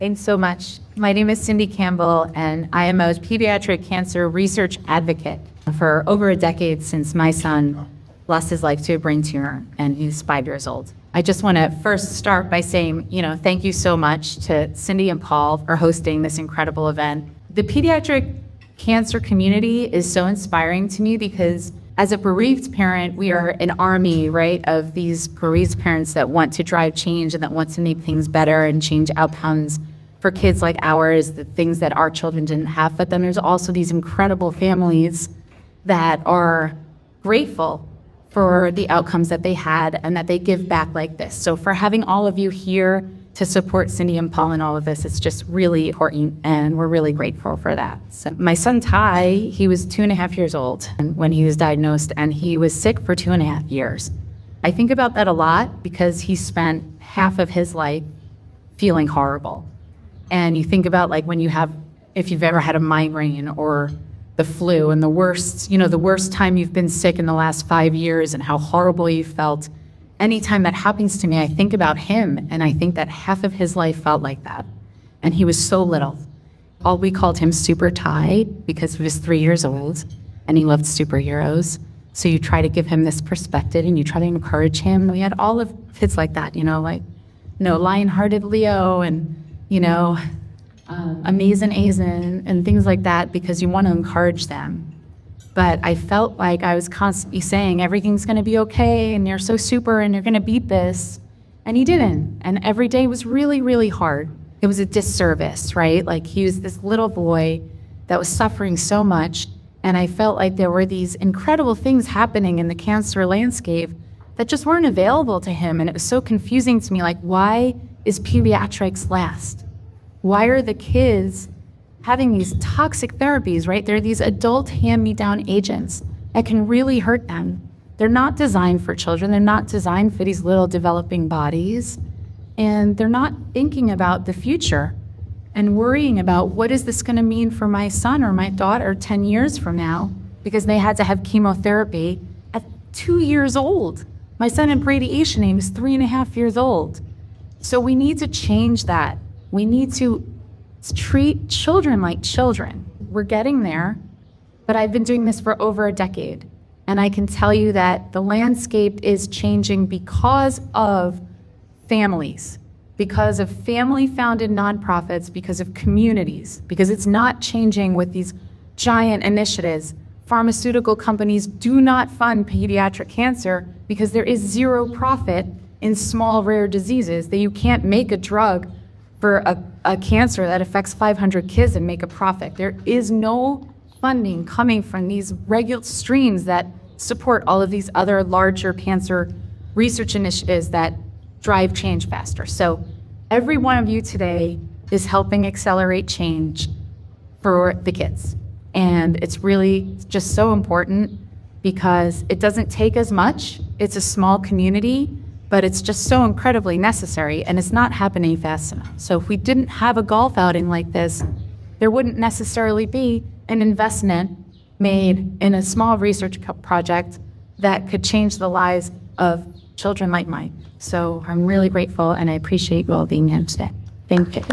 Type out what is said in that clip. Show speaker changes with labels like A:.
A: Thanks so much. My name is Cindy Campbell, and I am a pediatric cancer research advocate for over a decade since my son lost his life to a brain tumor, and he's 5 years old. I just want to first start by saying, thank you so much to Cindy and Paul for hosting this incredible event. The pediatric cancer community is so inspiring to me because as a bereaved parent, we are an army, right, of these bereaved parents that want to drive change and that want to make things better and change outcomes for kids like ours, the things that our children didn't have. But then there's also these incredible families that are grateful for the outcomes that they had and that they give back like this. So for having all of you here to support Cindy and Paul in all of this, it's just really important, and we're really grateful for that. So my son Ty, he was 2.5 years old when he was diagnosed, and he was sick for 2.5 years. I think about that a lot because he spent half of his life feeling horrible. And you think about if you've ever had a migraine or the flu, and the worst time you've been sick in the last 5 years and how horrible you felt. Anytime that happens to me, I think about him, and I think that half of his life felt like that. And he was so little. We called him Super Ty because he was 3 years old and he loved superheroes. So you try to give him this perspective and you try to encourage him. We had all of kids like that, Lion-Hearted Leo and, Amazing Azen and things like that, because you want to encourage them. But I felt like I was constantly saying, everything's going to be okay, and you're so super, and you're going to beat this. And he didn't. And every day was really, really hard. It was a disservice, right? Like, he was this little boy that was suffering so much, and I felt like there were these incredible things happening in the cancer landscape that just weren't available to him. And it was so confusing to me, like, why is pediatrics last? Why are the kids having these toxic therapies, right? They're these adult hand-me-down agents that can really hurt them. They're not designed for children. They're not designed for these little developing bodies. And they're not thinking about the future and worrying about what is this going to mean for my son or my daughter 10 years from now, because they had to have chemotherapy at 2 years old. My son had radiation, he was 3.5 years old. So we need to change that. We need to treat children like children. We're getting there, but I've been doing this for over a decade. And I can tell you that the landscape is changing because of families, because of family-founded nonprofits, because of communities, because it's not changing with these giant initiatives. Pharmaceutical companies do not fund pediatric cancer because there is zero profit in small, rare diseases, that you can't make a drug for a cancer that affects 500 kids and make a profit. There is no funding coming from these regular streams that support all of these other larger cancer research initiatives that drive change faster. So every one of you today is helping accelerate change for the kids. And it's really just so important because it doesn't take as much. It's a small community, but it's just so incredibly necessary, and it's not happening fast enough. So if we didn't have a golf outing like this, there wouldn't necessarily be an investment made in a small research project that could change the lives of children like mine. So I'm really grateful, and I appreciate you all being here today. Thank you.